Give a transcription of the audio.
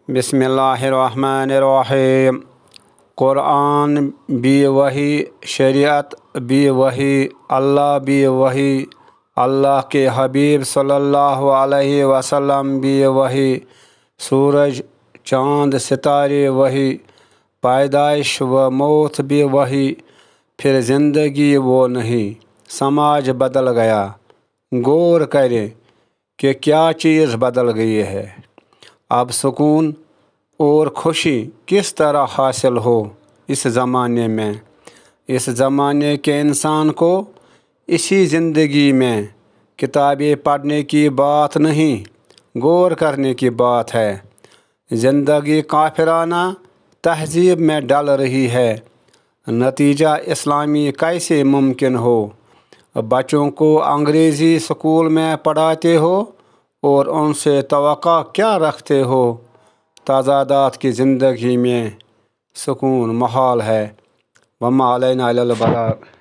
बिस्मिल्लाहिर्रहमानिर्रहीम। कुरान भी वही, शरीयत भी वही, अल्लाह भी वही, अल्लाह के हबीब सल्लल्लाहु अलैहि वसल्लम भी वही, सूरज चाँद सितारे वही, पैदाइश व मौत भी वही, फिर ज़िंदगी वो नहीं। समाज बदल गया, गौर करें कि क्या चीज़ बदल गई है। अब सुकून और खुशी किस तरह हासिल हो इस ज़माने में। इस ज़माने के इंसान को इसी ज़िंदगी में किताबें पढ़ने की बात नहीं, गौर करने की बात है। ज़िंदगी काफिराना तहज़ीब में डल रही है। नतीजा इस्लामी कैसे मुमकिन हो। बच्चों को अंग्रेज़ी स्कूल में पढ़ाते हो और उनसे तवक्को क्या रखते हो। तज़ादात की ज़िंदगी में सुकून महल है। वमा अलैना इल्लल बलाग।